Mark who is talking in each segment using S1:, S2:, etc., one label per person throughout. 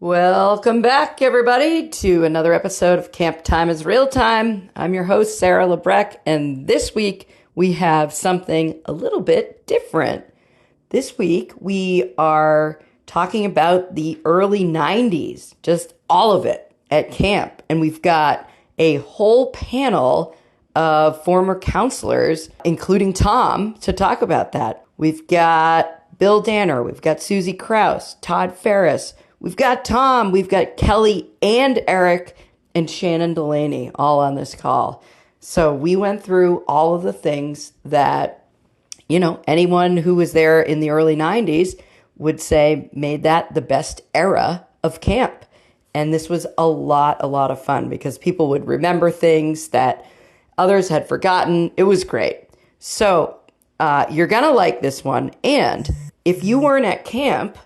S1: Welcome back, everybody, to another episode of Camp Time is Real Time. I'm your host, Sarah Lebrecq, and this week we have something a little bit different. This week we are talking about the early 90s, just all of it at camp. And we've got a whole panel of former counselors, including Tom, to talk about that. We've got Bill Danner, we've got Susie Kraus, Todd Ferris, we've got Tom, we've got Kelley and Eric and Shannon Delaney all on this call. So we went through all of the things that, anyone who was there in the early 90s would say made that the best era of camp. And this was a lot of fun because people would remember things that others had forgotten. It was great. So you're going to like this one. And if you weren't at camp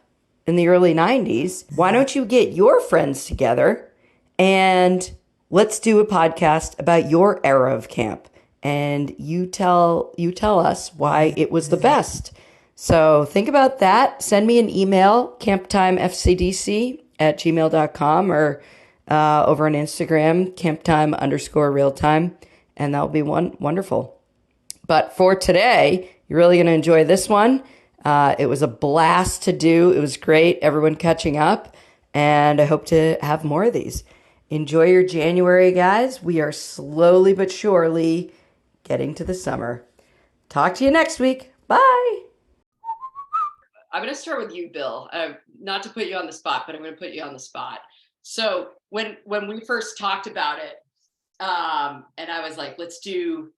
S1: in the early 90s, why don't you get your friends together and let's do a podcast about your era of camp. And you tell us why it was the best. So think about that. Send me an email, camptimefcdc@gmail.com or over on Instagram, camptime_realtime. And that'll be wonderful. But for today, you're really going to enjoy this one. It was a blast to do. It was great. Everyone catching up. And I hope to have more of these. Enjoy your January, guys. We are slowly but surely getting to the summer. Talk to you next week. Bye. I'm going to start with you, Bill. Not to put you on the spot, but I'm going to put you on the spot. So when we first talked about it, and I was like, let's do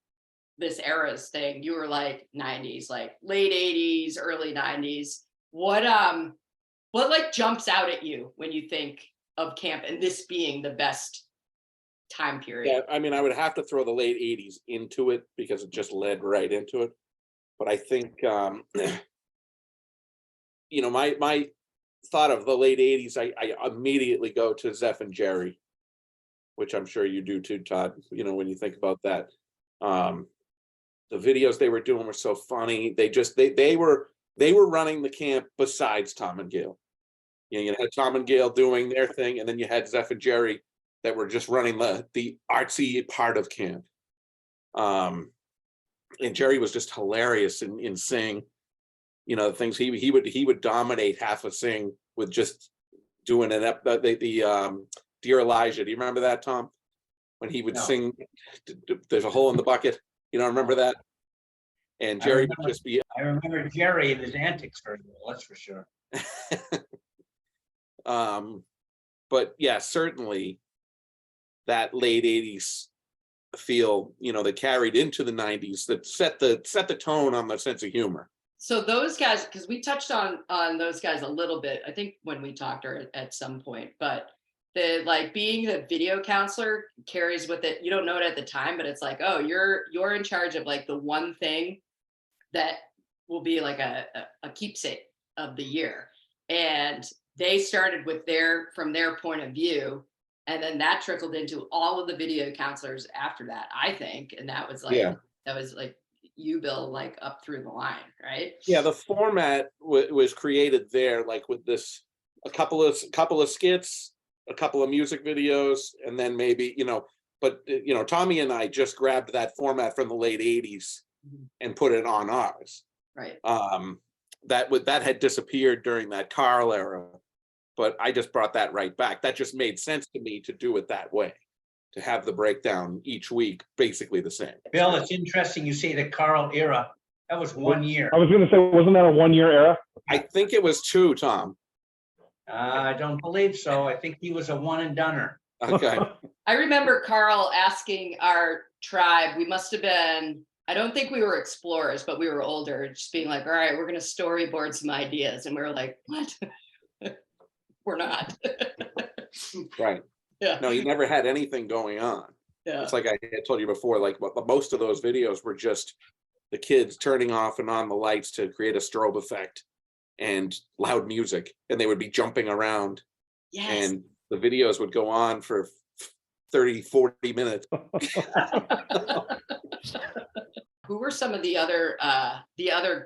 S1: this Eras thing, you were like 90s, like late 80s, early 90s. What like jumps out at you when you think of camp and this being the best time period?
S2: Yeah, I mean, I would have to throw the late 80s into it because it just led right into it. But I think, my thought of the late 80s, I immediately go to Zeph and Jerry, which I'm sure you do too, Todd, when you think about that. The videos they were doing were so funny. They were running the camp besides Tom and Gail. You had Tom and Gail doing their thing, and then you had Zeph and Jerry that were just running the artsy part of camp. And Jerry was just hilarious in sing. The things he would dominate half a sing with just doing the Dear Elijah. Do you remember that, Tom? When he would sing, "There's a hole in the bucket." Remember that? And Jerry would just be.
S3: I remember Jerry and his antics very well. That's for sure.
S2: But yeah, certainly that late 80s feel, that carried into the 90s, that set the tone on the sense of humor.
S1: So those guys, because we touched on those guys a little bit, I think when we talked or at some point, but the being the video counselor carries with it. You don't know it at the time, but it's like, oh, you're in charge of the one thing that will be like a keepsake of the year. And they started with from their point of view, and then that trickled into all of the video counselors after that, I think. And that was you, Bill, up through the line, right?
S2: Yeah, the format was created there, with this a couple of skits, a couple of music videos, and then maybe but Tommy and I just grabbed that format from the late 80s and put it on ours.
S1: Right.
S2: That had disappeared during that Carl era, but I just brought that right back. That just made sense to me to do it that way, to have the breakdown each week basically the same.
S3: Bill, it's interesting you say the Carl era. That was 1 year.
S4: I was going to say, wasn't that a 1 year era?
S2: I think it was 2, Tom.
S3: I don't believe so. I think he was a one and doneer.
S2: Okay.
S1: I remember Carl asking our tribe, we must have been, I don't think we were explorers, but we were older, just being like, all right, we're going to storyboard some ideas. And we were like, what? We're not.
S2: Right.
S1: Yeah.
S2: No, he never had anything going on.
S1: Yeah.
S2: It's like I had told you before, most of those videos were just the kids turning off and on the lights to create a strobe effect and loud music, and they would be jumping around.
S1: Yes.
S2: And the videos would go on for 30, 40 minutes.
S1: Who were some of the other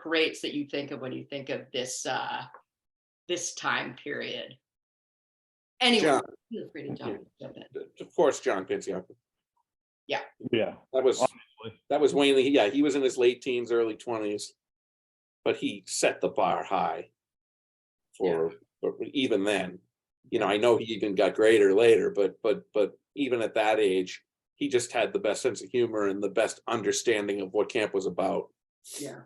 S1: greats that you think of when you think of this this time period? Anyway,
S2: John.
S1: feel free to jump in.
S2: Of course, John Pinciotto.
S4: Yeah.
S2: That was Wayne Lee. Yeah, he was in his late teens, early 20s, but he set the bar high for even then. You know, I know he even got greater later, but even at that age, he just had the best sense of humor and the best understanding of what camp was about.
S1: Yeah.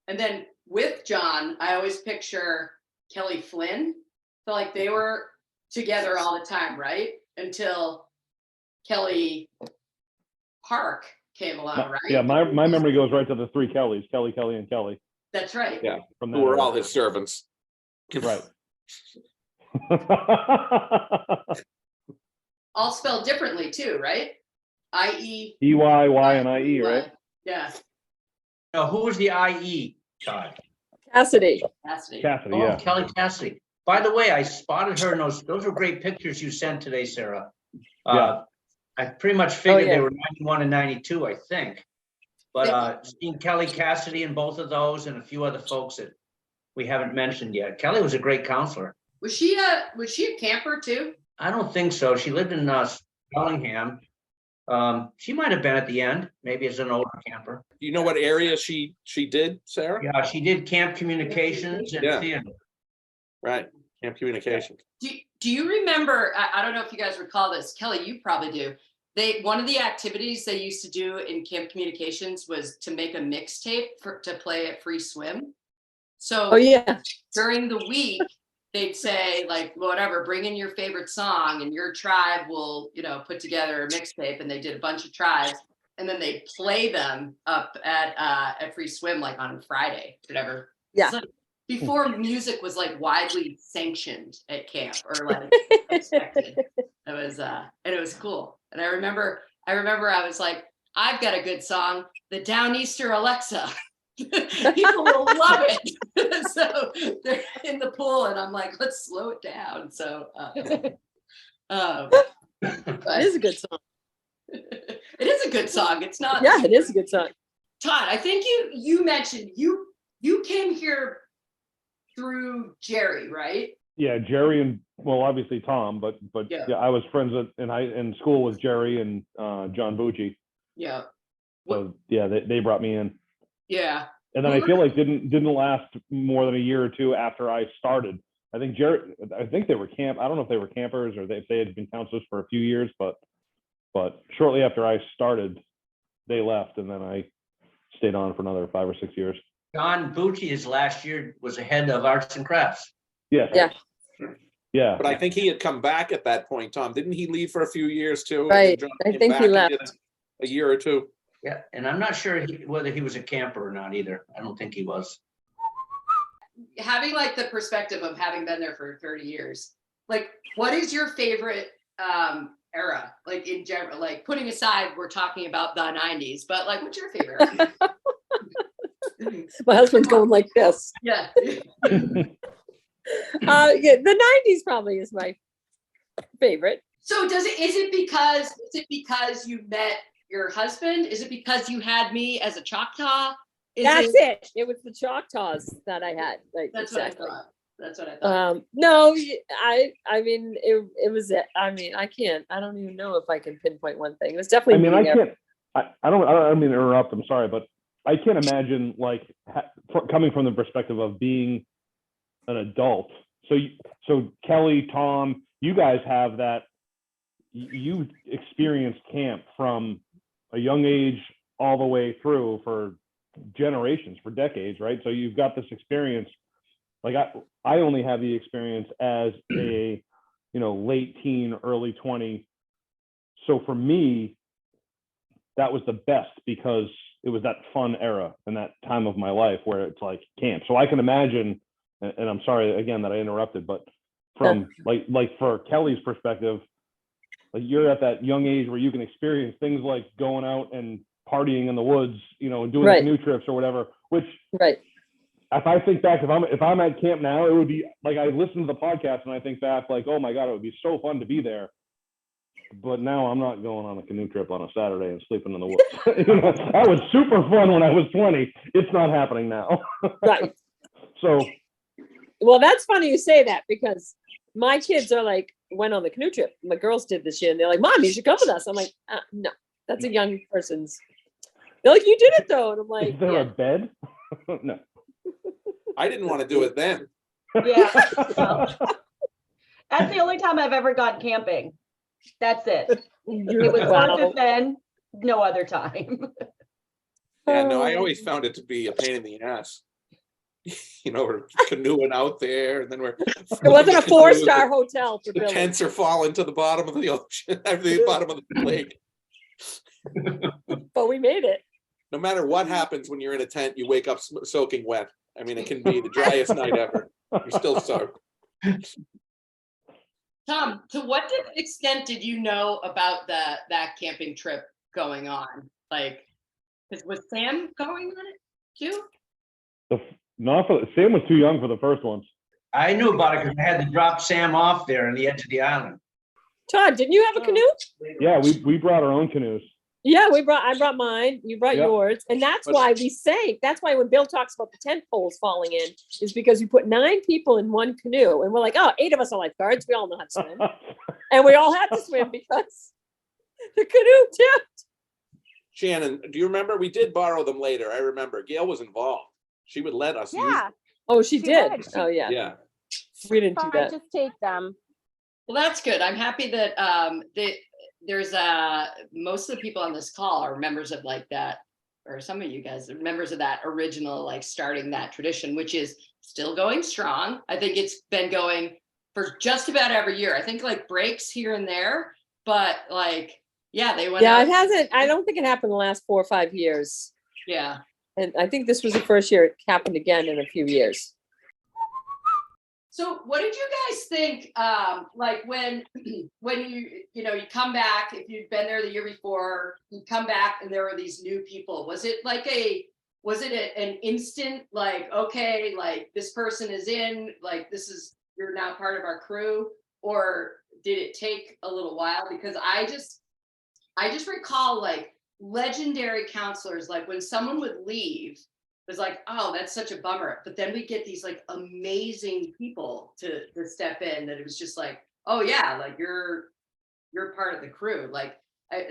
S1: And then with John, I always picture Kelley Flynn. So like they were together all the time, right? Until Kelley Park came along, right?
S4: Yeah, my memory goes right to the three Kellys, Kelley, Kelley, and Kelley.
S1: That's right.
S2: Yeah,
S4: From
S2: who were all his servants.
S4: Right.
S1: All spelled differently too, right? I-E.
S4: EY, Y, and IE, right?
S1: Yeah.
S3: Now, who was the IE, Todd?
S5: Cassidy.
S1: Cassidy.
S4: Cassidy,
S3: Oh,
S4: yeah.
S3: Kelley Cassidy. By the way, I spotted her in those were great pictures you sent today, Sarah.
S4: Yeah.
S3: I pretty much figured
S5: yeah.
S3: they were 91 and 92, I think. But seeing Kelley Cassidy in both of those and a few other folks that we haven't mentioned yet. Kelley was a great counselor.
S1: Was she a camper too?
S3: I don't think so. She lived in Bellingham. She might have been at the end, maybe as an older camper.
S2: Do you know what area she did, Sarah?
S3: Yeah, she did camp communications and
S2: Yeah.
S3: theater.
S2: Right, camp communications.
S1: Do you remember, I don't know if you guys recall this, Kelley, you probably do. One of the activities they used to do in camp communications was to make a mixtape to play at Free Swim. So
S5: Oh yeah.
S1: during the week, they'd say like, whatever, bring in your favorite song and your tribe will, put together a mixtape, and they did a bunch of tribes, and then they play them up at Free Swim, like on Friday, whatever.
S5: Yeah.
S1: So before music was like widely sanctioned at camp or like expected. It was cool. And I remember I was like, I've got a good song, the Downeaster Alexa. People will love it. So they're in the pool and I'm like, let's slow it down. So
S5: It is a good song.
S1: it is a good song. It's not.
S5: Yeah, it is a good song.
S1: Todd, I think you mentioned you came here through Jerry, right?
S4: Yeah, Jerry and obviously Tom, but
S1: Yeah.
S4: I was friends in school with Jerry and John Bucci.
S1: Yeah.
S4: So yeah, they brought me in.
S1: Yeah.
S4: And then I feel like didn't last more than a year or two after I started. I think they were I don't know if they were campers or if they had been counselors for a few years, but shortly after I started, they left, and then I stayed on for another 5 or 6 years.
S3: John Bucci, his last year, was the head of arts and crafts.
S4: Yes.
S5: Yeah.
S4: Yeah.
S2: But I think he had come back at that point, Tom. Didn't he leave for a few years too?
S5: Right.
S2: John
S5: I
S2: came
S5: think
S2: back
S5: he
S2: and
S5: left.
S2: did a year or two.
S3: Yeah, and I'm not sure whether he was a camper or not either. I don't think he was.
S1: Having like the perspective of having been there for 30 years, like what is your favorite era? Like in general, like putting aside, we're talking about the 90s, but like what's your favorite era?
S5: My husband's going like this.
S1: Yeah.
S5: Yeah, the 90s probably is my favorite.
S1: So is it because you met your husband? Is it because you had me as a Choctaw?
S5: That's it. It was the Choctaws that I had. Like,
S1: That's
S5: exactly.
S1: what I thought. That's what I thought.
S5: No, I mean, it was it. I mean, I don't even know if I can pinpoint one thing. It was definitely.
S4: I mean, I
S5: there.
S4: can't. I don't mean to interrupt. I'm sorry, but I can't imagine like coming from the perspective of being an adult. So Kelley, Tom, you guys have that. You experienced camp from a young age all the way through for generations, for decades, right? So you've got this experience. Like I only have the experience as a late teen, early 20. So for me, that was the best because it was that fun era and that time of my life where it's like camp. So I can imagine, and I'm sorry again that I interrupted, but from like for Kelley's perspective, like you're at that young age where you can experience things like going out and partying in the woods, and doing
S5: Right.
S4: canoe trips or whatever, which
S5: Right.
S4: if I think back, if I'm at camp now, it would be like I listen to the podcast and I think back like, oh my God, it would be so fun to be there. But now I'm not going on a canoe trip on a Saturday and sleeping in the woods. That was super fun when I was 20. It's not happening now.
S5: Right.
S4: So
S5: Well, that's funny you say that because my kids are like, went on the canoe trip. My girls did this year, and they're like, Mom, you should come with us. I'm like, no, that's a young person's. They're like, you did it though. And I'm like,
S4: Is there
S5: yeah.
S4: a bed? No.
S2: I didn't want to do it then.
S6: Yeah. That's the only time I've ever gone camping. That's it. It was worth it then, no other time.
S2: Yeah, no, I always found it to be a pain in the ass. You know, we're canoeing out there, and then we're.
S5: It wasn't a 4-star hotel for
S2: The
S5: Billy.
S2: tents are falling to the bottom of the ocean, the bottom of the lake.
S5: But we made it.
S2: No matter what happens when you're in a tent, you wake up soaking wet. I mean, it can be the driest night ever. You're still soaked.
S1: Tom, to what extent did you know about that camping trip going on? Like, was Sam going on it too?
S4: Sam was too young for the first ones.
S3: I knew about it because I had to drop Sam off there on the edge of the island.
S5: Todd, didn't you have a canoe?
S4: Yeah, we brought our own canoes.
S5: Yeah, I brought mine. You brought yours. And that's why we sank. That's why when Bill talks about the tent poles falling in, is because you put 9 people in one canoe. And we're like, oh, 8 of us are lifeguards. We all know how to swim. And we all had to swim because the canoe tipped.
S2: Shannon, do you remember? We did borrow them later. I remember. Gail was involved. She would let us use them.
S5: Oh, she did.
S6: would.
S5: Oh, yeah.
S2: Yeah.
S5: We didn't do
S6: Fine,
S5: that.
S6: just take them.
S1: Well, that's good. I'm happy that there's most of the people on this call are members of like that, or some of you guys are members of that original, like starting that tradition, which is still going strong. I think it's been going for just about every year. I think like breaks here and there, but like, yeah, they went
S5: Yeah,
S1: out.
S5: it hasn't. I don't think it happened the last 4 or 5 years.
S1: Yeah.
S5: And I think this was the first year it happened again in a few years.
S1: So what did you guys think, like when you come back, if you'd been there the year before, you come back and there were these new people, was it an instant, like, okay, like this person is in, like you're now part of our crew, or did it take a little while? Because I just recall like legendary counselors, like when someone would leave, it was like, oh, that's such a bummer. But then we get these like amazing people to step in that it was just like, oh yeah, like you're part of the crew. Like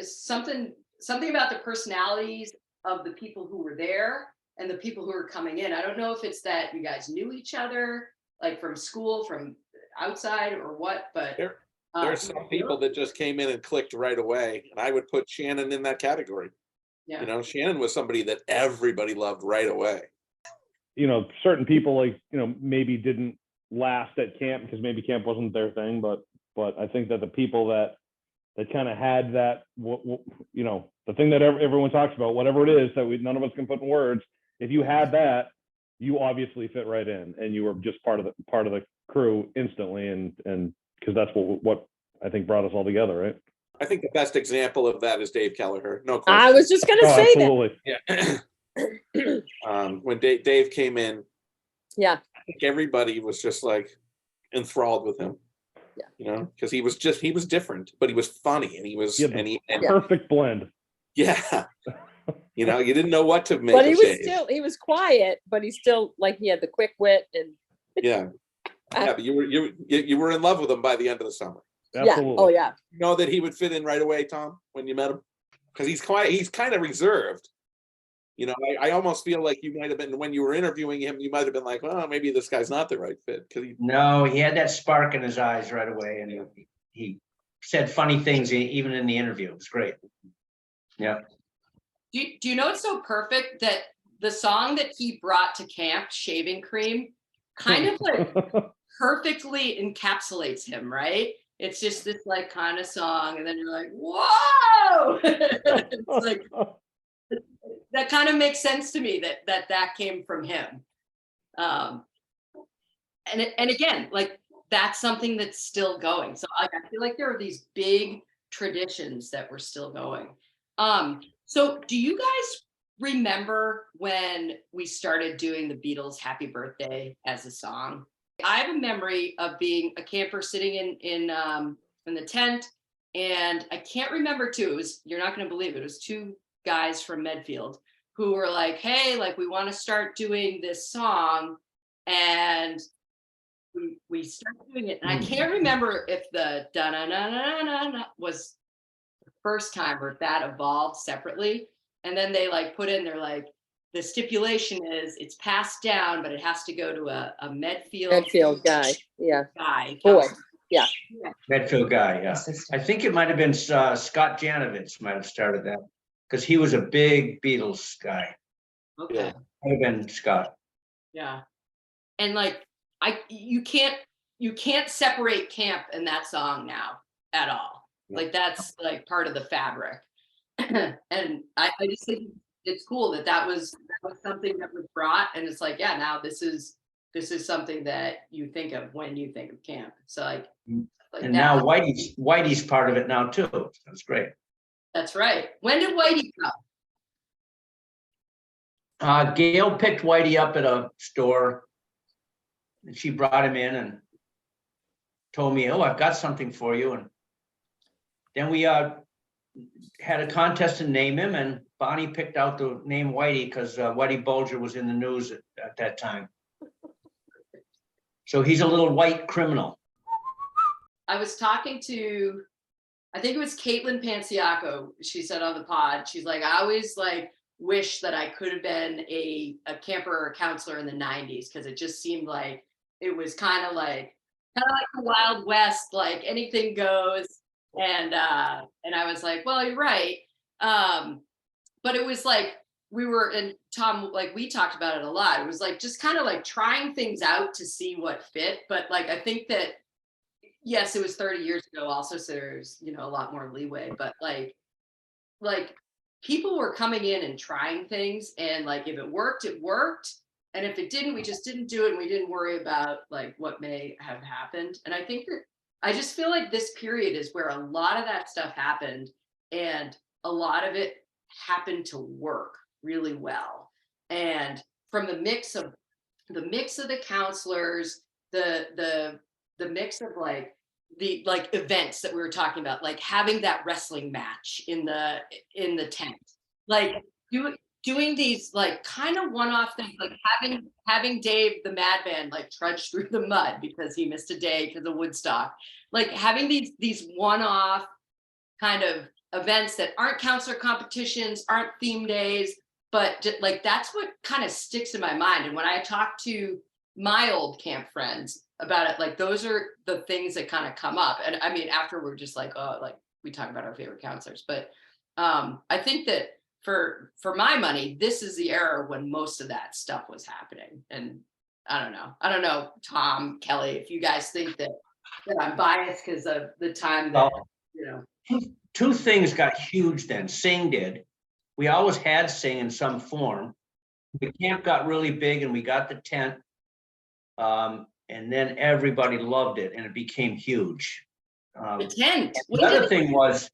S1: something about the personalities of the people who were there and the people who were coming in. I don't know if it's that you guys knew each other, like from school, from outside or what, but
S2: There's some people that just came in and clicked right away. And I would put Shannon in that category.
S1: yeah.
S2: You know, Shannon was somebody that everybody loved right away.
S4: You know, certain people like, you know, maybe didn't last at camp because maybe camp wasn't their thing, but I think that the people that kind of had that, you know, the thing that everyone talks about, whatever it is that none of us can put in words, if you had that, you obviously fit right in and you were just part of the crew instantly, and because that's what I think brought us all together, right?
S2: I think the best example of that is Dave Kelleher. No question.
S5: I was just gonna say
S4: Absolutely.
S2: Yeah. When Dave came in,
S5: that.
S2: I think everybody was just like enthralled with him.
S5: Yeah.
S2: You know, because he was different, but he was funny, and he was
S4: Perfect blend.
S2: yeah. You know, you didn't know what to make.
S5: But
S2: of
S5: he was quiet, but he still like he had the quick wit and
S2: yeah. Yeah, but you were in love with him by the end of the summer.
S4: Absolutely.
S5: yeah. Oh yeah.
S2: You know that he would fit in right away, Tom, when you met him? Because he's quiet, he's kind of reserved. You know, I almost feel like you might have been, when you were interviewing him, you might have been like, well, maybe this guy's not the right fit.
S3: No, he had that spark in his eyes right away, and he said funny things even in the interview. It was great. Yeah.
S1: Do you know it's so perfect that the song that he brought to camp, Shaving Cream, kind of like perfectly encapsulates him, right? It's just this like kind of song, and then you're like, whoa! It's like that kind of makes sense to me that came from him. And again, like that's something that's still going. So I feel like there are these big traditions that we're still going. So do you guys remember when we started doing the Beatles' Happy Birthday as a song? I have a memory of being a camper sitting in the tent, and I can't remember too. It was, you're not going to believe it. It was 2 guys from Medfield who were like, hey, like we want to start doing this song, and we started doing it, and I can't remember if the da-na-na-na-na-na was the first time or if that evolved separately. And then they like put in, they're like, the stipulation is it's passed down, but it has to go to a Medfield
S5: guy, yeah,
S1: guy.
S5: boy,
S1: counselor.
S5: yeah.
S3: Medfield guy, yeah. I think it might have been Scott Janovich might have started that, because he was a big Beatles guy.
S1: Okay.
S3: Might have been Scott.
S1: Yeah. And like, you can't separate camp in that song now at all. Like that's like part of the fabric. And I just think it's cool that was something that was brought, and it's like, yeah, now this is something that you think of when you think of camp. So like
S3: And now Whitey's part of it now too. That's great.
S1: That's right. When did Whitey come?
S3: Gail picked Whitey up at a store, and she brought him in and told me, "Oh, I've got something for you." And then we had a contest to name him, and Bonnie picked out the name Whitey because Whitey Bulger was in the news at that time. So he's a little white criminal.
S1: I was talking to, I think it was Caitlin Panciaco. She said on the pod, she's like, I always like wish that I could have been a camper or a counselor in the 90s, because it just seemed like it was kind of like the Wild West, like anything goes. And I was like, well, you're right. But it was like we were, and Tom, like we talked about it a lot. It was like just kind of like trying things out to see what fit. But like I think that yes, it was 30 years ago also, so there's, you know, a lot more leeway, but like people were coming in and trying things, and like if it worked, it worked. And if it didn't, we just didn't do it, and we didn't worry about like what may have happened. And I think that I just feel like this period is where a lot of that stuff happened, and a lot of it happened to work really well. And from the mix of the counselors, the mix of like the like events that we were talking about, like having that wrestling match in the tent, like doing these like kind of one-off things, like having Dave the Madman like trudge through the mud because he missed a day because of Woodstock, like having these one-off kind of events that aren't counselor competitions, aren't theme days, but like that's what kind of sticks in my mind. And when I talk to my old camp friends about it, like those are the things that kind of come up. And I mean, after we're just like, oh, like we talk about our favorite counselors, but I think that for my money, this is the era when most of that stuff was happening. And I don't know, Tom, Kelley, if you guys think that I'm biased because of the time that, you know.
S3: Two things got huge then. Sing did. We always had Sing in some form. The camp got really big, and we got the tent. And then everybody loved it, and it became huge.
S1: The tent.
S3: The other thing was,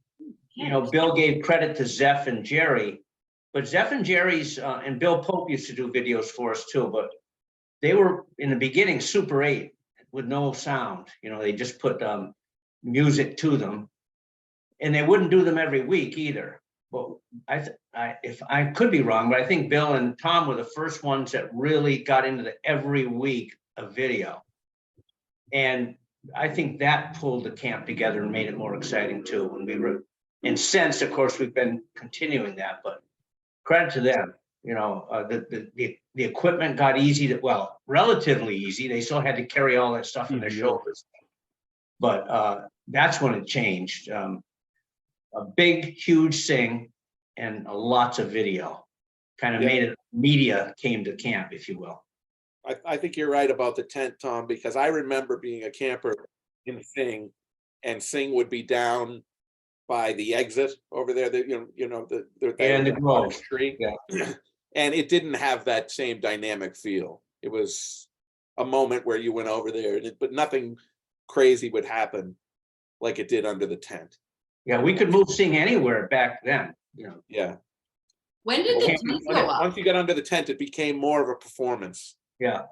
S3: you know, Bill gave credit to Zeph and Jerry, but Zeph and Jerry's, and Bill Pope used to do videos for us too, but they were in the beginning Super 8 with no sound. You know, they just put music to them, and they wouldn't do them every week either. But if I could be wrong, but I think Bill and Tom were the first ones that really got into the every week of video. And I think that pulled the camp together and made it more exciting too. When we were, and since, of course, we've been continuing that, but credit to them. You know, the equipment got easy well, relatively easy. They still had to carry all that stuff on their shoulders. But that's when it changed. A big, huge Sing and lots of video kind of made it, media came to camp, if you will.
S2: I think you're right about the tent, Tom, because I remember being a camper in Sing, and Sing would be down by the exit over there. That the
S3: Grove
S2: Street, and it didn't have that same dynamic feel. It was a moment where you went over there, but nothing crazy would happen like it did under the tent.
S3: Yeah, we could move Sing anywhere back then. You know.
S2: Yeah.
S1: When did the tent go up?
S2: Once you got under the tent, it became more of a performance.
S3: Yeah.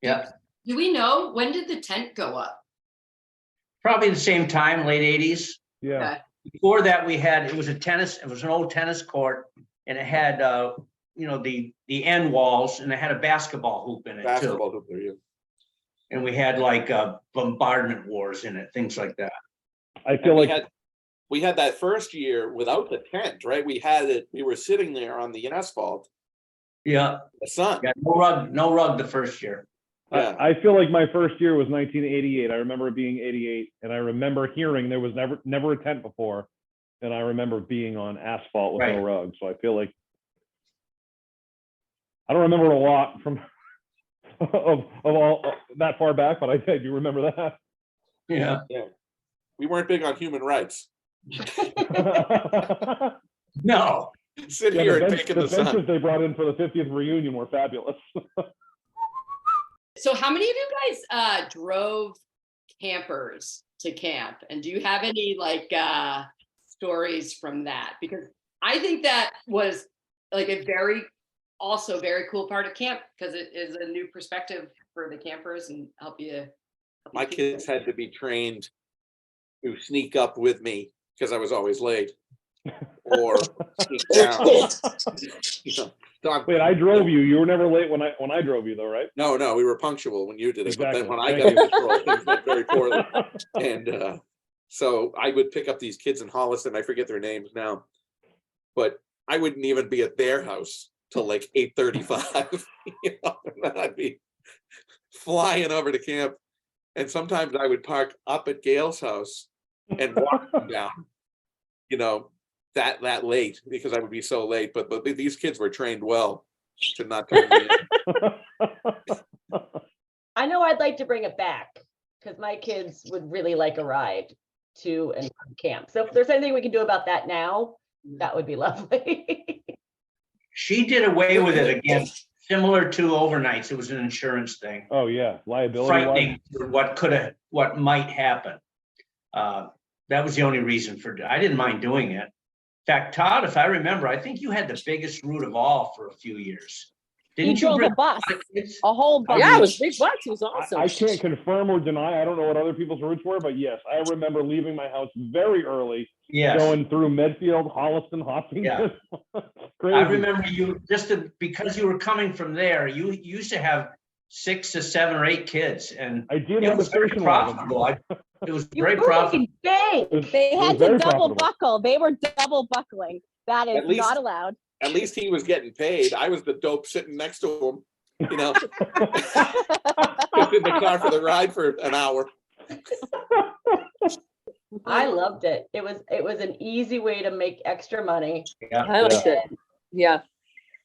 S3: Yeah.
S1: Do we know when did the tent go up?
S3: Probably the same time, late 80s.
S4: Yeah.
S1: Okay.
S3: Before that, it was an old tennis court, and it had the end walls, and it had a basketball hoop in it too.
S2: Hoop there, yeah.
S3: And we had like bombardment wars in it, things like that.
S4: I feel like
S2: we had that first year without the tent, right? We had it, we were sitting there on the asphalt,
S3: Yeah,
S2: the sun.
S3: yeah, no rug the first year.
S2: Yeah.
S4: I feel like my first year was 1988. I remember it being 88, and I remember hearing there was never a tent before, and I remember being on asphalt with no
S3: Right.
S4: rug. So I feel like I don't remember a lot from of all that far back, but I do remember that.
S3: Yeah.
S2: We weren't big on human rights.
S3: No.
S2: Sit
S4: Yeah,
S2: here
S4: the
S2: and bake in the
S4: benches
S2: sun.
S4: they brought in for the 50th reunion were fabulous.
S1: So how many of you guys drove campers to camp? And do you have any like stories from that? Because I think that was like a very cool part of camp, because it is a new perspective for the campers and help you.
S2: My kids had to be trained to sneak up with me because I was always late, or sneak down. You know, Don-
S4: Wait, I drove you. You were never late when I drove you, though, right?
S2: No, we were punctual when you did it.
S4: Exactly.
S2: But then when I got in control, things went very poorly. And so I would pick up these kids in Holliston. I forget their names now, but I wouldn't even be at their house till like 8:35. You know, and then I'd be flying over to camp. And sometimes I would park up at Gail's house and walk them down, you know, that late, because I would be so late. But these kids were trained well to not turn me in.
S6: I know I'd like to bring it back because my kids would really like a ride to and from camp. So if there's anything we can do about that now, that would be lovely.
S3: She did away with it again, similar to overnights. It was an insurance thing.
S4: Oh yeah, liability.
S3: Frightening for what might happen. That was the only reason for, I didn't mind doing it. In fact, Todd, if I remember, I think you had the biggest route of all for a few years.
S5: He
S3: Didn't you
S5: drove
S3: bring
S5: a bus,
S3: kids?
S5: a whole bus. Yeah, it was big bus. It was awesome.
S4: I can't confirm or deny. I don't know what other people's routes were, but yes, I remember leaving my house very early,
S3: Yes.
S4: going through Medfield, Holliston, Hopkins.
S3: Yeah.
S4: Crazy.
S3: I remember you, because you were coming from there, you used to have 6 or 7 or 8 kids, and
S4: I did
S3: it
S4: have a
S3: was very
S4: station wagon.
S3: profitable. It was
S6: You
S3: very profitable.
S6: fucking bank.
S5: They
S4: It
S5: had
S4: was
S5: to
S4: very
S5: double
S4: profitable.
S5: buckle. They were double buckling. That is
S2: At least-
S5: not allowed.
S2: At least he was getting paid. I was the dope sitting next to him, you know, just in the car for the ride for an hour.
S6: I loved it. It was an easy way to make extra money
S5: I liked it. Yeah.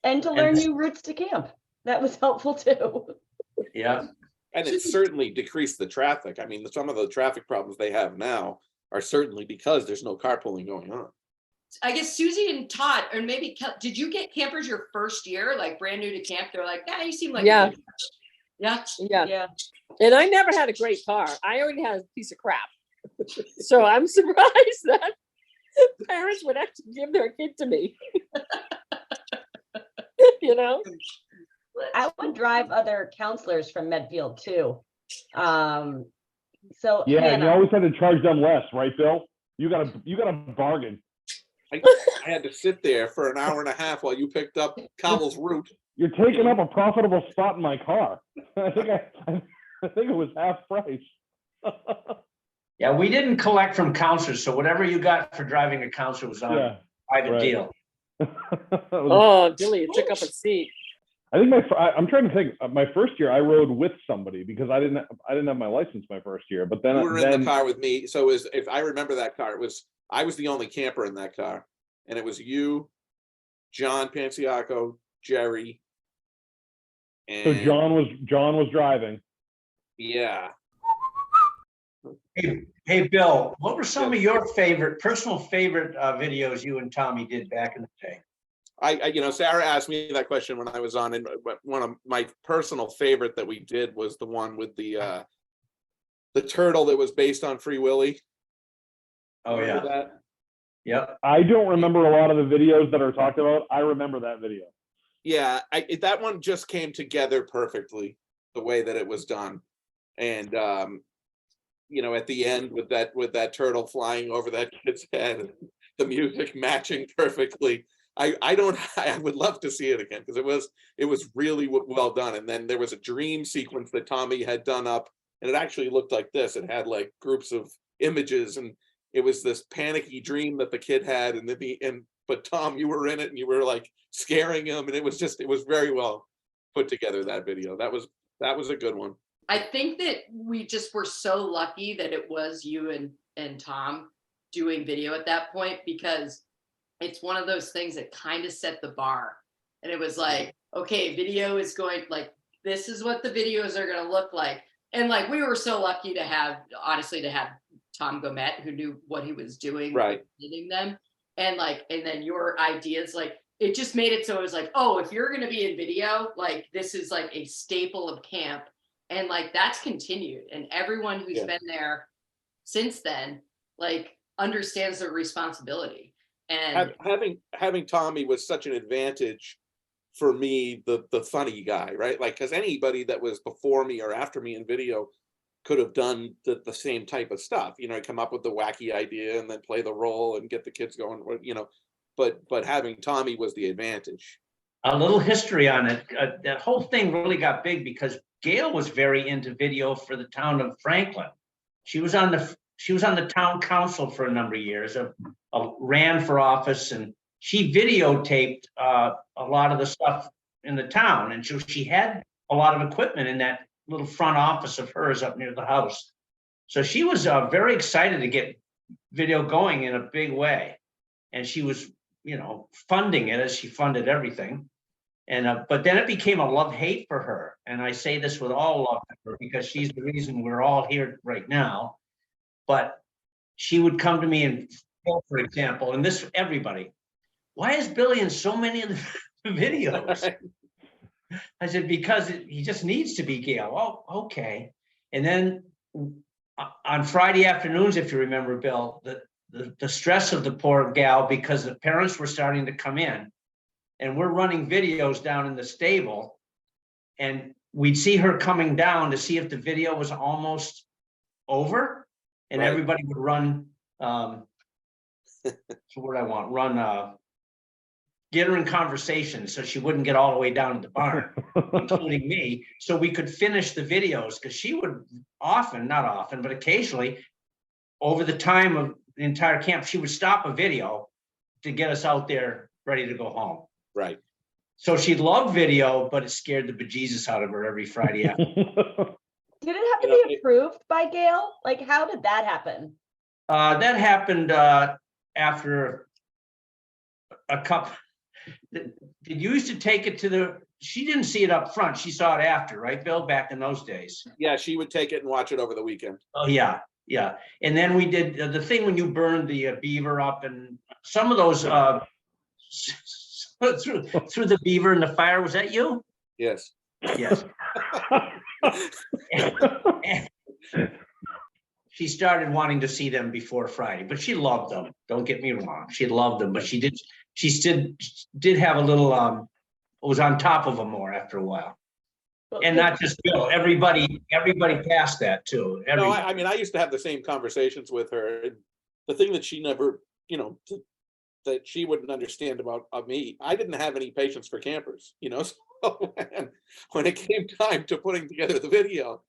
S6: and to learn new routes to camp. That was helpful too.
S3: Yeah.
S2: And it certainly decreased the traffic. I mean, some of the traffic problems they have now are certainly because there's no carpooling going on.
S1: I guess Susie and Todd, or maybe did you get campers your first year, like brand new to camp? They're like, yeah, you seem like
S5: Yeah.
S1: Yeah.
S6: Yeah.
S5: And I never had a great car. I already had a piece of crap. So I'm surprised that parents would actually give their kid to me. You know?
S6: I would drive other counselors from Medfield too. So
S4: Yeah, and
S6: Hannah,
S4: you always had to charge them less, right, Bill? You got a bargain.
S2: I had to sit there for an hour and a half while you picked up Cowell's route.
S4: You're taking up a profitable spot in my car. I think it was half price.
S3: Yeah, we didn't collect from counselors, so whatever you got for driving a counselor was on
S4: Yeah.
S3: private
S4: right.
S3: deal.
S5: Oh, Billy, it took up a seat.
S4: I think I'm trying to think. My first year, I rode with somebody because I didn't have my license my first year. But then
S2: You were in the car with me. So if I remember that car, I was the only camper in that car. And it was you, John Panciaco, Jerry.
S4: So
S2: And
S4: John was driving.
S2: yeah.
S3: Hey, Bill, what were some of your personal favorite videos you and Tommy did back in the day?
S2: Sarah asked me that question when I was on, and one of my personal favorite that we did was the one with the turtle that was based on Free Willy.
S3: Oh, yeah.
S2: Remember that?
S3: Yep.
S4: I don't remember a lot of the videos that are talked about. I remember that video.
S2: Yeah, that one just came together perfectly, the way that it was done. And at the end with that turtle flying over that kid's head, the music matching perfectly. I don't, I would love to see it again because it was really well done. And then there was a dream sequence that Tommy had done up, and it actually looked like this. It had like groups of images, and it was this panicky dream that the kid had, but Tom, you were in it and you were like scaring him, and it was very well put together, that video. That was a good one.
S1: I think that we just were so lucky that it was you and Tom doing video at that point, because it's one of those things that kind of set the bar. And it was like, okay, video is going, like, this is what the videos are going to look like. And like, we were so lucky to have Tom Gomet, who knew what he was doing,
S2: right,
S1: editing them. And then your ideas, like, it just made it so it was like, oh, if you're going to be in video, like, this is like a staple of camp. And like, that's continued. And everyone who's been there since then, like, understands their responsibility. And
S2: having Tommy was such an advantage for me, the funny guy, right? Like, because anybody that was before me or after me in video could have done the same type of stuff, come up with the wacky idea and then play the role and get the kids going, but having Tommy was the advantage.
S3: A little history on it. That whole thing really got big because Gail was very into video for the town of Franklin. She was on the town council for a number of years, ran for office, and she videotaped a lot of the stuff in the town. And she had a lot of equipment in that little front office of hers up near the house. So she was very excited to get video going in a big way. And she was, funding it as she funded everything. And but then it became a love-hate for her. And I say this with all love for her because she's the reason we're all here right now. But she would come to me and, for example, and this, everybody, why is Billy in so many of the videos? I said, because he just needs to be, Gail. Oh, okay. And then on Friday afternoons, if you remember, Bill, the stress of the poor gal, because the parents were starting to come in, and we're running videos down in the stable, and we'd see her coming down to see if the video was almost over, and right. Everybody would run, that's the word I want, get her in conversation so she wouldn't get all the way down to the barn, including me, so we could finish the videos, because she would not often, but occasionally, over the time of the entire camp, she would stop a video to get us out there ready to go home.
S2: Right.
S3: So she loved video, but it scared the bejesus out of her every Friday afternoon.
S6: Did it have to be approved by Gail? Like, how did that happen?
S3: That happened after a couple. Did you used to take it to she didn't see it up front. She saw it after, right, Bill, back in those days?
S2: Yeah, she would take it and watch it over the weekend.
S3: Oh, yeah. Yeah. And then we did the thing when you burned the beaver up, and some of those through the beaver and the fire. Was that you?
S2: Yes.
S3: Yes. She started wanting to see them before Friday, but she loved them. Don't get me wrong. She loved them, but she did have a little, was on top of them more after a while. And not just Bill, everybody passed that too.
S2: No, I mean, I used to have the same conversations with her. The thing that she never, that she wouldn't understand about me, I didn't have any patience for campers, so when it came time to putting together the video,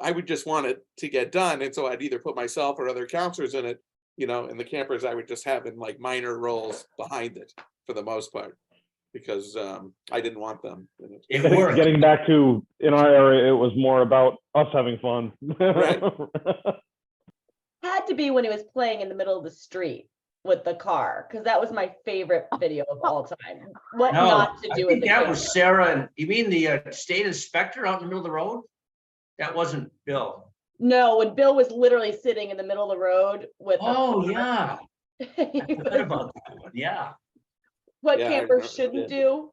S2: I would just want it to get done. And so I'd either put myself or other counselors in it, and the campers I would just have in like minor roles behind it for the most part, because I didn't want them.
S4: Getting back to, in our area, it was more about us having fun.
S2: Right.
S6: Had to be when he was playing in the middle of the street with the car, because that was my favorite video of all time. What not to do with the
S3: that was Sarah, and you mean the state inspector out in the middle of the road? That wasn't Bill.
S6: No, when Bill was literally sitting in the middle of the road with
S3: yeah. I forgot about that one. Yeah.
S6: What campers shouldn't do.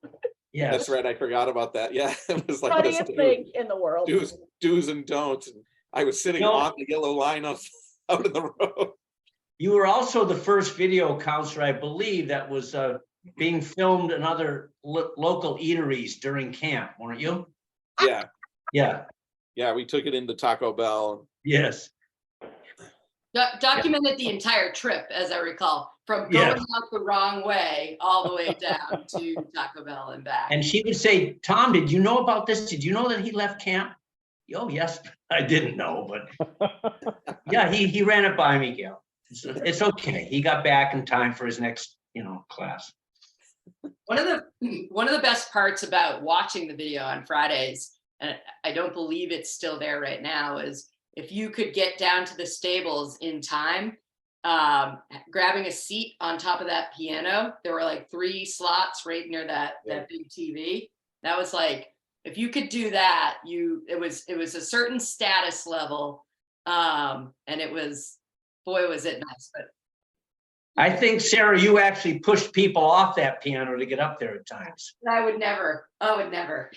S3: Yeah,
S2: that's right. I forgot about that. Yeah, it was like
S6: funniest thing in the world.
S2: Do's and don'ts. And I was sitting on the yellow line out in the road.
S3: You were also the first video counselor, I believe, that was being filmed in other local eateries during camp, weren't you?
S2: Yeah.
S3: Yeah.
S2: Yeah, we took it into Taco Bell.
S3: Yes.
S1: Documented the entire trip, as I recall. from
S3: Yeah.
S1: going out the wrong way all the way down to Taco Bell and back.
S3: And she would say, Tom, did you know about this? Did you know that he left camp? Oh, yes, I didn't know, but yeah, he ran it by me, Gail. It's okay. He got back in time for his next, class.
S1: One of the best parts about watching the video on Fridays, and I don't believe it's still there right now, is if you could get down to the stables in time, grabbing a seat on top of that piano. There were like 3 slots right near that big TV. That was like, if you could do that, it was a certain status level, and it was, boy, was it nice. But
S3: I think, Sarah, you actually pushed people off that piano to get up there at times.
S1: I would never. I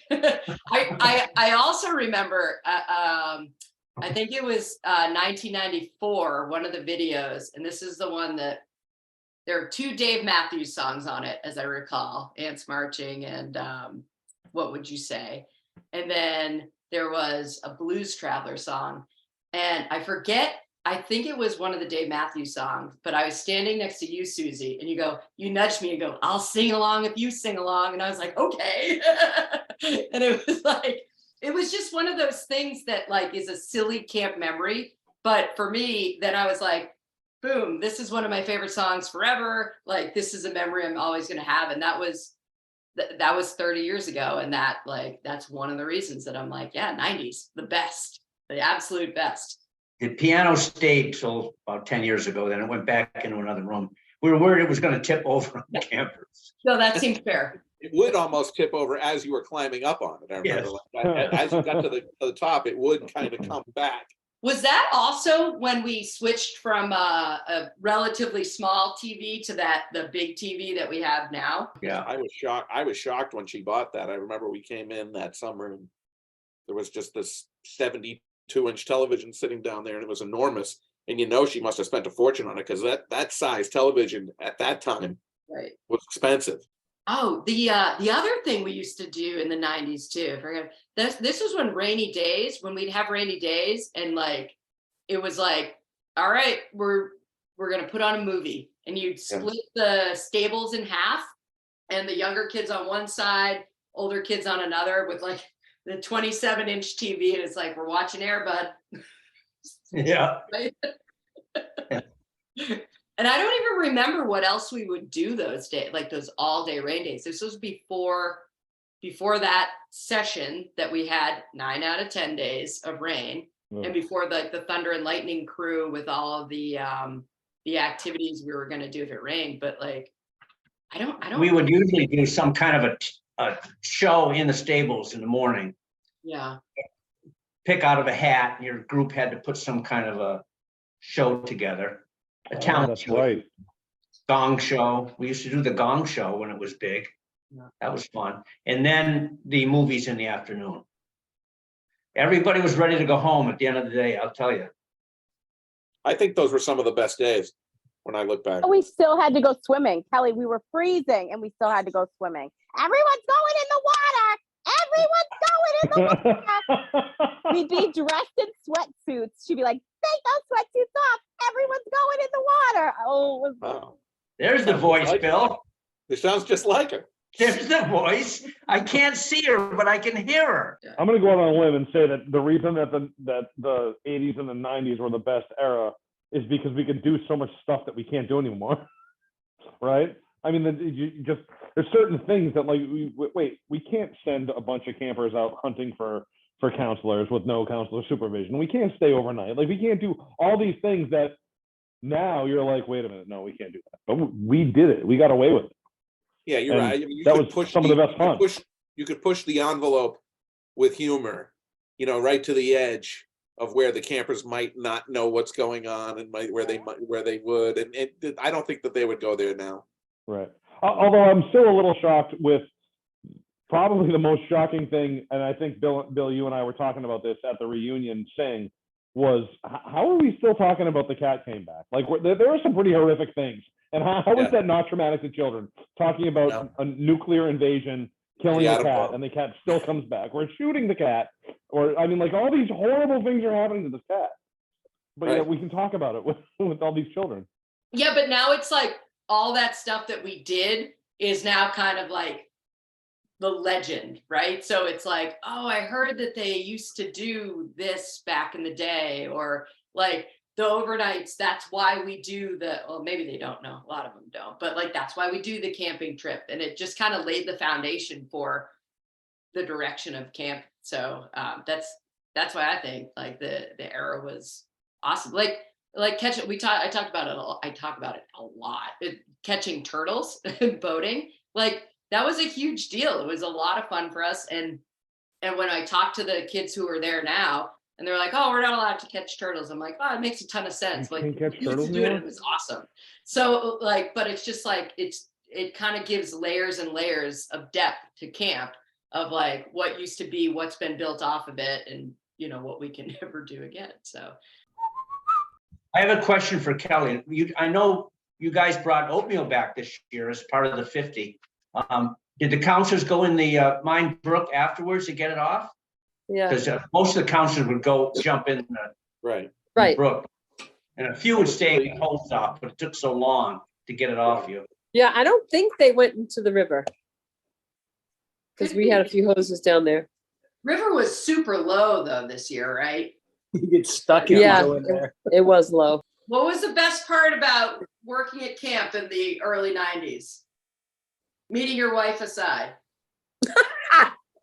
S1: also remember, I think it was 1994, one of the videos, and this is the one that there are 2 Dave Matthews songs on it, as I recall, Ants Marching and What Would You Say? And then there was a Blues Traveler song, and I forget, I think it was one of the Dave Matthews songs, but I was standing next to you, Susie, and you nudged me and go, I'll sing along if you sing along. And I was like, okay. And it was like, it was just one of those things that like is a silly camp memory. But for me, then I was like, boom, this is one of my favorite songs forever. Like, this is a memory I'm always going to have. And that was 30 years ago. And that's one of the reasons that I'm like, yeah, 90s, the best, the absolute best.
S3: The piano stayed till about 10 years ago, then it went back into another room. We were worried it was going to tip over on the campers.
S1: No, that seems fair.
S2: It would almost tip over as you were climbing up on it. I remember as you got to the top, it would kind of come back.
S1: Was that also when we switched from a relatively small TV to the big TV that we have now?
S3: Yeah,
S2: I was shocked when she bought that. I remember we came in that summer and there was just this 72-inch television sitting down there, and it was enormous. And she must have spent a fortune on it, because that size television at that time was expensive.
S1: Oh, the other thing we used to do in the 90s too, this was when we'd have rainy days, and like it was like, all right, we're gonna put on a movie, and you'd split the stables in half, and the younger kids on one side, older kids on another, with like the 27-inch TV, and it's like, we're watching Air Bud.
S3: yeah.
S1: And I don't even remember what else we would do those days, like those all-day rain days. This was before that session that we had 9 out of 10 days of rain, and before the thunder and lightning crew with all of the activities we were going to do if it rained. But like, I don't.
S3: We would usually do some kind of a show in the stables in the morning.
S1: Yeah.
S3: Pick out of a hat. Your group had to put some kind of a show together. A talent show.
S4: Right.
S3: Gong show. We used to do the gong show when it was big.
S1: Yeah.
S3: That was fun. And then the movies in the afternoon. Everybody was ready to go home at the end of the day, I'll tell you.
S2: I think those were some of the best days when I look back.
S7: We still had to go swimming. Kelley, we were freezing and we still had to go swimming. Everyone's going in the water. Everyone's going in the water. We'd be dressed in sweatsuits. She'd be like, take those sweatsuits off. Everyone's going in the water. Oh, it was
S2: Wow.
S3: There's the voice, Bill.
S2: It sounds just like her.
S3: There's the voice. I can't see her, but I can hear her.
S4: I'm going to go out on a limb and say that the reason that the 80s and the 90s were the best era is because we could do so much stuff that we can't do anymore, right? I mean, there's certain things that like we can't send a bunch of campers out hunting for counselors with no counselor supervision. We can't stay overnight. Like, we can't do all these things that now you're like, wait a minute, no, we can't do that. But we did it. We got away with it.
S2: Yeah, you're
S4: And
S2: right. I mean,
S4: that was some of the best fun.
S2: You could push the envelope with humor, right to the edge of where the campers might not know what's going on and where they would. And I don't think that they would go there now.
S4: Right. Although I'm still a little shocked with probably the most shocking thing, and I think Bill, you and I were talking about this at the reunion thing, was how are we still talking about the cat came back? Like, there are some pretty horrific things. And how is that not traumatic to children? Talking about a nuclear invasion, killing a cat, and the cat still comes back. We're shooting the cat. Or, I mean, like, all these horrible things are happening to this cat. But yeah, we can talk about it with all these children.
S1: Yeah, but now it's like, all that stuff that we did is now kind of like the legend, right? So it's like, oh, I heard that they used to do this back in the day, or like the overnights, that's why we do well, maybe they don't know, a lot of them don't, but like that's why we do the camping trip. And it just kind of laid the foundation for the direction of camp. So that's why I think like the era was awesome. Like catching, I talk about it a lot. Catching turtles and boating, like that was a huge deal. It was a lot of fun for us. And when I talk to the kids who are there now, and they're like, oh, we're not allowed to catch turtles. I'm like, oh, it makes a ton of sense.
S4: You
S1: Like,
S4: can't catch
S1: we used
S4: turtles
S1: to do it,
S4: anymore?
S1: it was awesome. So like, but it's just like, it kind of gives layers and layers of depth to camp of like what used to be, what's been built off of it, and you know, what we can never do again. So
S3: I have a question for Kelley. I know you guys brought oatmeal back this year as part of the 50. Did the counselors go in the Mine Brook afterwards to get it off?
S5: Yeah,
S3: Because most of the counselors would go jump in the
S2: Right.
S5: right.
S3: brook. And a few would stay in the hole stop, but it took so long to get it off you.
S5: Yeah, I don't think they went into the river. Because we had a few hoses down there.
S1: river was super low though this year, right?
S8: You get stuck if you
S5: Yeah,
S8: go in there.
S5: it was low.
S1: What was the best part about working at camp in the early 90s? Meeting your wife aside.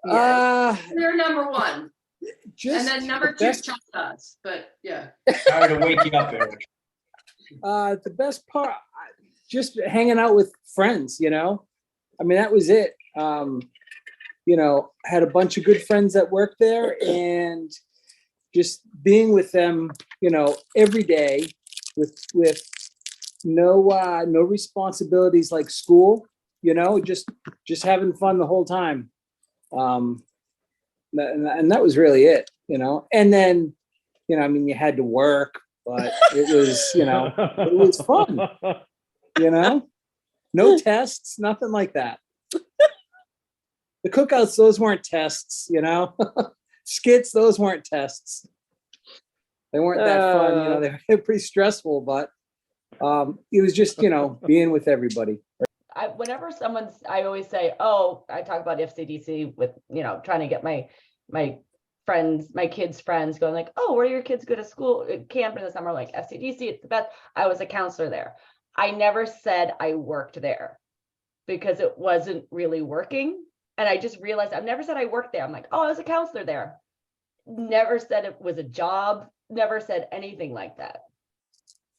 S1: They're number one.
S8: Just
S1: And then number
S8: the
S1: two,
S8: best,
S1: Chuck does. But yeah.
S3: Sorry to wake you up, Eric.
S8: the best part, just hanging out with friends, you know? I mean, that was it. You know, had a bunch of good friends that worked there, and just being with them, you know, every day with no responsibilities like school, you know, just having fun the whole time. And that was really it, you know. And then, you know, I mean, you had to work, but it was, you know, it was fun, you know. No tests, nothing like that. The cookouts, those weren't tests, you know. Skits, those weren't tests. They weren't that fun, you know. They're pretty stressful, but it was just, you know, being with everybody.
S6: Whenever I always say, oh, I talk about FCDC with, you know, trying to get my friends, my kids' friends going like, oh, where do your kids go to school, camp in the summer? Like FCDC, it's the best. I was a counselor there. I never said I worked there because it wasn't really working. And I just realized I've never said I worked there. I'm like, oh, I was a counselor there. Never said it was a job. Never said anything like that.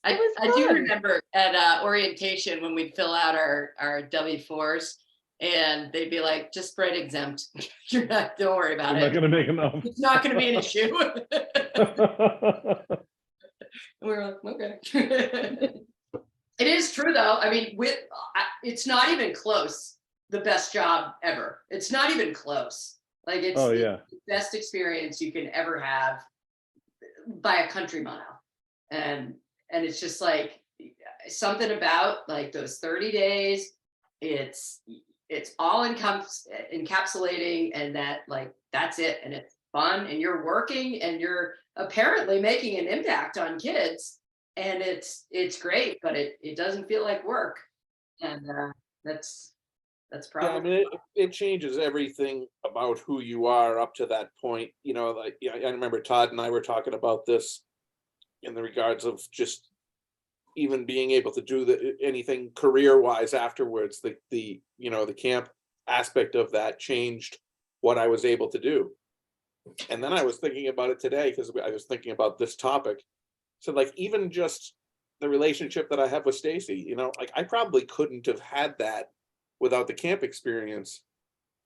S1: I do remember at orientation when we'd fill out our W-4s and they'd be like, just write exempt. Don't worry about
S4: I'm
S1: it.
S4: not gonna make enough.
S1: It's not going to be an issue. And we were like, okay. It is true though. I mean, it's not even close. The best job ever. It's not even close. Like it's the best experience you can ever have by a country mile. And it's just like something about like those 30 days, it's all encapsulating, and that like, that's it. And it's fun, and you're working, and you're apparently making an impact on kids, and it's great, but it doesn't feel like work. And that's probably.
S2: Yeah, I mean, it changes everything about who you are up to that point. You know, like I remember Todd and I were talking about this in the regards of just even being able to do anything career-wise afterwards. The you know, the camp aspect of that changed what I was able to do. And then I was thinking about it today because I was thinking about this topic. So like even just the relationship that I have with Stacy, you know, like I probably couldn't have had that without the camp experience,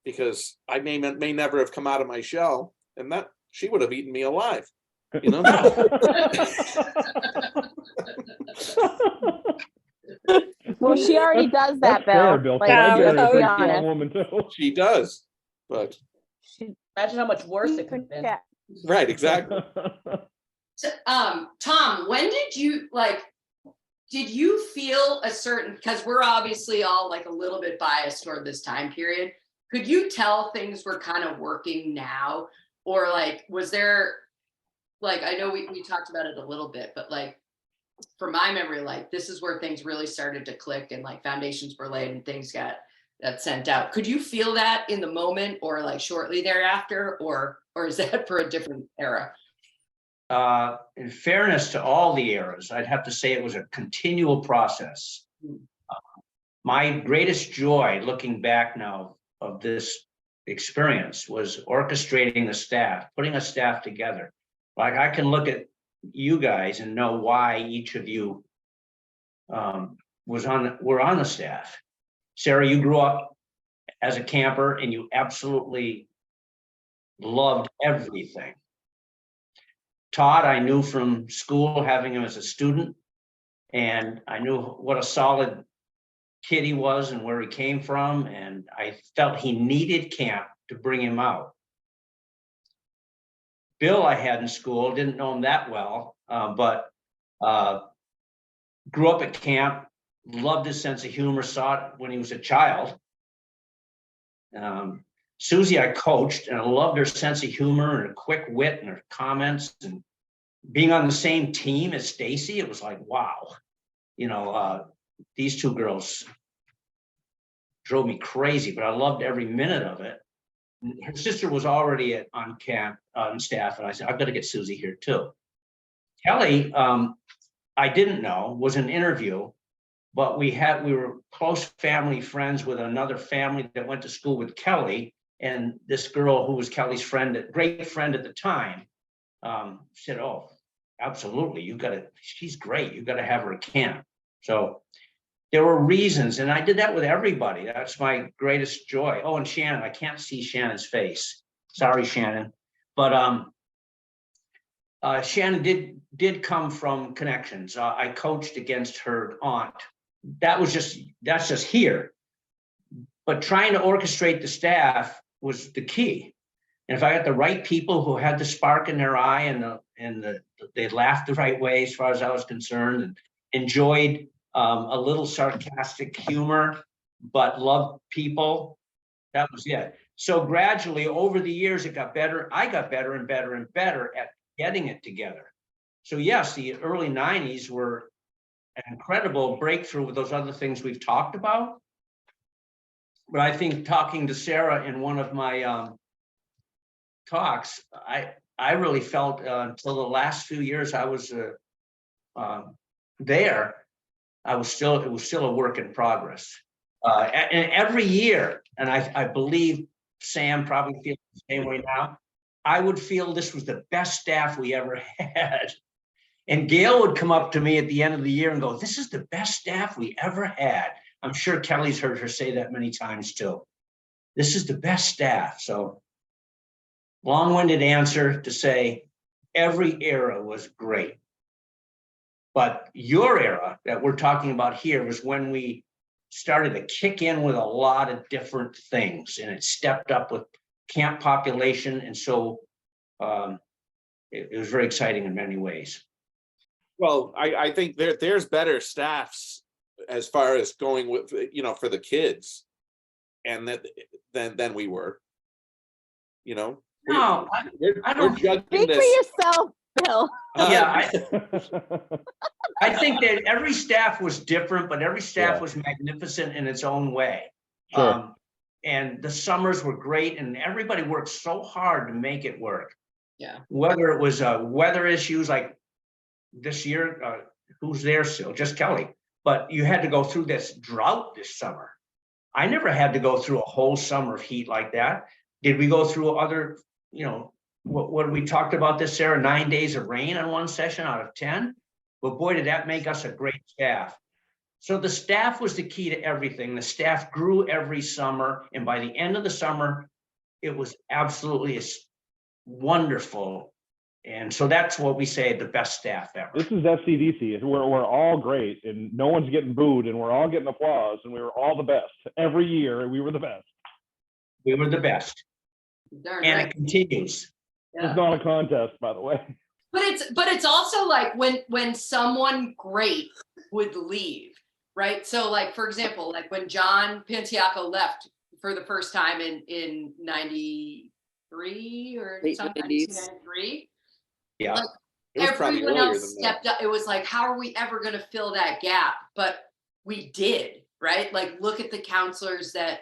S2: because I may never have come out of my shell, and that she would have eaten me alive, you know.
S7: Well, she already does that,
S4: That's fair,
S7: Bill.
S4: Bill.
S7: Like,
S4: I'd be
S7: let's
S4: a
S7: be
S4: pretty
S7: honest.
S4: strong woman too.
S2: She does, but
S6: Imagine how much worse it could have been.
S7: Yeah.
S2: right, exactly.
S1: So, Tom, when did you feel a certain, because we're obviously all like a little bit biased toward this time period. Could you tell things were kind of working now? Or like, was there, like, I know we talked about it a little bit, but like, from my memory, like this is where things really started to click and like foundations were laid and things got sent out. Could you feel that in the moment or like shortly thereafter, or is that for a different era?
S3: In fairness to all the eras, I'd have to say it was a continual process. My greatest joy looking back now of this experience was orchestrating the staff, putting a staff together. Like I can look at you guys and know why each of you were on the staff. Sarah, you grew up as a camper and you absolutely loved everything. Todd, I knew from school, having him as a student, and I knew what a solid kid he was and where he came from, and I felt he needed camp to bring him out. Bill, I had in school, didn't know him that well, but grew up at camp, loved his sense of humor, saw it when he was a child. Susie, I coached, and I loved her sense of humor and her quick wit and her comments, and being on the same team as Stacy, it was like, wow, you know, these two girls drove me crazy, but I loved every minute of it. Her sister was already on staff, and I said, I've got to get Susie here too. Kelley, I didn't know, was an interview, but we were close family friends with another family that went to school with Kelley, and this girl who was Kelley's friend, great friend at the time, said, oh, absolutely, she's great, you got to have her at camp. So there were reasons, and I did that with everybody. That's my greatest joy. Oh, and Shannon, I can't see Shannon's face. Sorry, Shannon. But Shannon did come from connections. I coached against her aunt. That's just here. But trying to orchestrate the staff was the key. And if I got the right people who had the spark in their eye and they laughed the right way as far as I was concerned, and enjoyed a little sarcastic humor, but loved people, that was it. So gradually over the years, it got better. I got better and better and better at getting it together. So yes, the early 90s were an incredible breakthrough with those other things we've talked about. But I think talking to Sarah in one of my talks, I really felt until the last few years I was there, it was still a work in progress. And every year, and I believe Sam probably feels the same way now, I would feel this was the best staff we ever had. And Gail would come up to me at the end of the year and go, this is the best staff we ever had. I'm sure Kelley's heard her say that many times too. This is the best staff. So long-winded answer to say every era was great. But your era that we're talking about here was when we started to kick in with a lot of different things, and it stepped up with camp population. And so it was very exciting in many ways.
S2: Well, I think there's better staffs as far as going with, you know, for the kids, and than we were, you know.
S3: No, I don't
S2: judging
S7: Speak
S2: this.
S7: for yourself, Bill.
S3: Yeah, I think that every staff was different, but every staff was magnificent in its own way.
S4: Sure.
S3: And the summers were great, and everybody worked so hard to make it work.
S1: Yeah.
S3: Whether it was weather issues like this year, who's there still? Just Kelley. But you had to go through this drought this summer. I never had to go through a whole summer of heat like that. Did we go through other, you know, what we talked about this, Sarah, 9 days of rain on one session out of 10? But boy, did that make us a great staff. So the staff was the key to everything. The staff grew every summer. And by the end of the summer, it was absolutely wonderful. And so that's what we say, the best staff ever.
S4: This is FCDC. We're all great, and no one's getting booed, and we're all getting applause, and we were all the best. Every year, we were the best.
S3: We were the best.
S1: Darn
S3: And
S1: right.
S3: it continues.
S1: Yeah.
S4: It's not a contest, by the way.
S1: But it's also like when someone great would leave, right? So like, for example, like when John Pantiaco left for the first time in 93 or
S9: Late
S1: something,
S9: 90s.
S1: 93.
S3: Yeah.
S1: Like,
S2: It was probably
S9: everyone
S2: earlier
S9: else
S2: than that.
S9: stepped up. It was like, how are we ever going to fill that gap? But we did, right? Like, look at the counselors that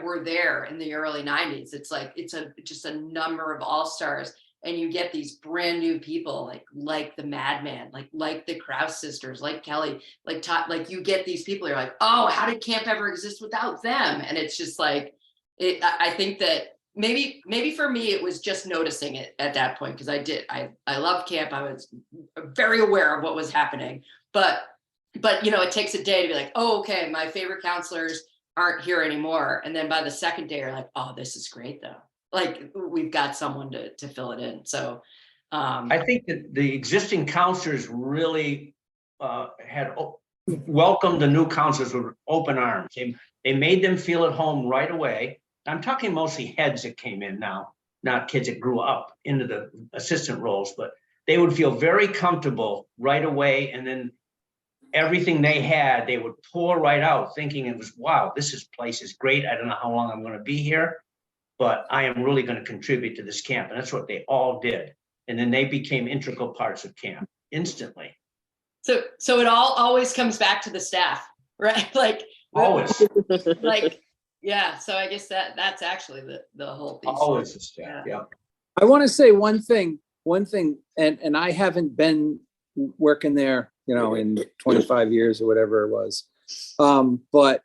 S9: were there in the early 90s. It's like, it's just a number of all-stars, and you get these brand new people like the Madman, like the Krause sisters, like Kelley, like Todd, like you get these people, you're like, oh, how did camp ever exist without them? And it's just like, I think that maybe for me, it was just noticing it at that point. Cause I loved camp. I was very aware of what was happening, but it takes a day to be like, oh, okay, my favorite counselors aren't here anymore. And then by the second day, you're like, oh, this is great though. Like, we've got someone to fill it in. So
S3: I think that the existing counselors really had welcomed the new counselors with open arms. They made them feel at home right away. I'm talking mostly heads that came in now, not kids that grew up into the assistant roles, but they would feel very comfortable right away. And then everything they had, they would pour right out, thinking it was, wow, this place is great. I don't know how long I'm going to be here, but I am really going to contribute to this camp. And that's what they all did. And then they became integral parts of camp instantly.
S9: So it always comes back to the staff, right? Like,
S3: Always.
S9: like, yeah. So I guess that's actually the whole piece.
S3: Always the staff. Yeah.
S8: I want to say one thing, and I haven't been working there, in 25 years or whatever it was. But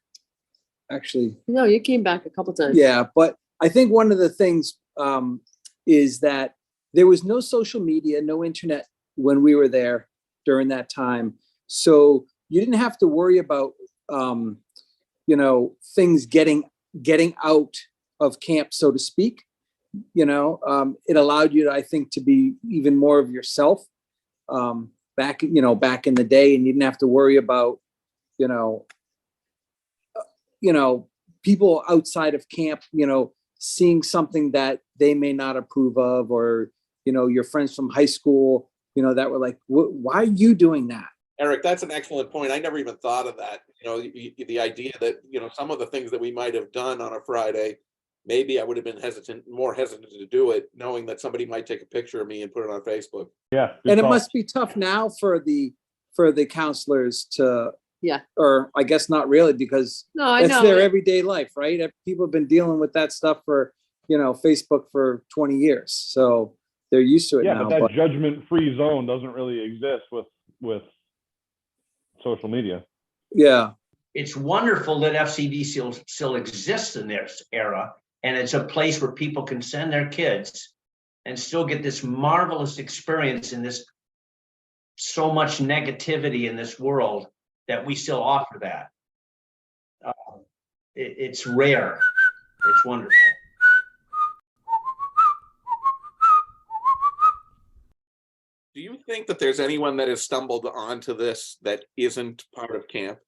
S8: actually,
S5: No, you came back a couple times.
S8: yeah, but I think one of the things is that there was no social media, no internet when we were there during that time. So you didn't have to worry about, things getting out of camp, so to speak. It allowed you to, I think, to be even more of yourself back in the day, and you didn't have to worry about, people outside of camp, seeing something that they may not approve of, or, your friends from high school, that were like, why are you doing that?
S2: Eric, that's an excellent point. I never even thought of that. The idea that, some of the things that we might have done on a Friday, maybe I would have been more hesitant to do it, knowing that somebody might take a picture of me and put it on Facebook.
S4: Yeah.
S8: And it must be tough now for the counselors to,
S5: Yeah.
S8: or I guess not really, because
S5: No, I
S8: that's
S5: know.
S8: their everyday life, right? People have been dealing with that stuff for, Facebook for 20 years. So they're used to it
S4: Yeah,
S8: now.
S4: but that judgment-free zone doesn't really exist with social media.
S8: Yeah.
S3: It's wonderful that FCDC still exists in this era. And it's a place where people can send their kids and still get this marvelous experience in this so much negativity in this world, that we still offer that. It's rare. It's wonderful.
S2: Do you think that there's anyone that has stumbled onto this that isn't part of camp,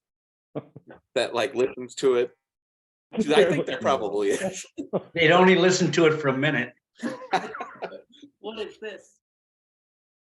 S2: that listens to it? I think there probably is.
S3: They'd only listen to it for a minute.
S9: What is this?